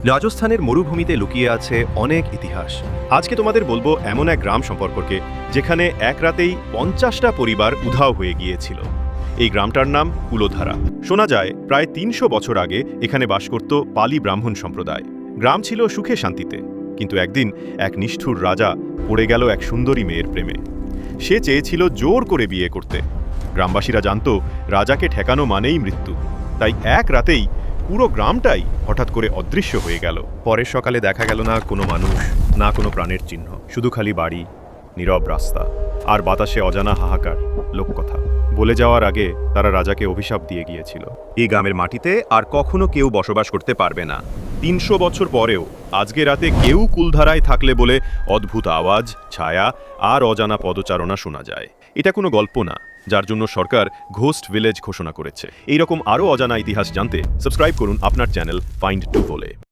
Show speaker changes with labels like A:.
A: রাজস্থানের মরুভূমিতে লুকিয়ে আছে অনেক ইতিহাস। আজকে তোমাদের বলবো এমন এক গ্রাম সম্পর্কে যেখানে এক রাতেই 50টা পরিবার উধাও হয়ে গিয়েছিল। এই গ্রামটার নাম কুলোধারা। শোনা যায় প্রায় 300 বছর আগে এখানে বাস করত পালি ব্রাহ্মণ সম্প্রদায়। গ্রাম ছিল সুখে শান্তিতে, কিন্তু একদিন এক নিষ্ঠুর রাজা পড়ে গেল এক সুন্দরী মেয়ের প্রেমে। সে চেয়েছিল জোর করে বিয়ে করতে। গ্রামবাসীরা জানত রাজাকে ঠেকানো মানেই মৃত্যু, তাই এক রাতেই পুরো গ্রামটাই হঠাৎ করে অদৃশ্য হয়ে গেল। পরের সকালে দেখা গেল না কোনো মানুষ, না কোনো প্রাণের চিহ্ন, শুধু খালি বাড়ি, নীরব রাস্তা আর বাতাসে অজানা হাহাকার। লোককথা বলে যাওয়ার আগে তারা রাজাকে অভিশাপ দিয়ে গিয়েছিল, এই গ্রামের মাটিতে আর কখনো কেউ বসবাস করতে পারবে না। 300 বছর পরেও আজকে রাতে কেউ কুলধারায় থাকলে বলে অদ্ভুত আওয়াজ, ছায়া আর অজানা পদচারণা শোনা যায়। এটা কোনো গল্প না, যার জন্য সরকার ঘোস্ট ভিলেজ ঘোষণা করেছে। এইরকম আরও অজানা ইতিহাস জানতে সাবস্ক্রাইব করুন আপনার চ্যানেল ফাইন্ড টু বলে।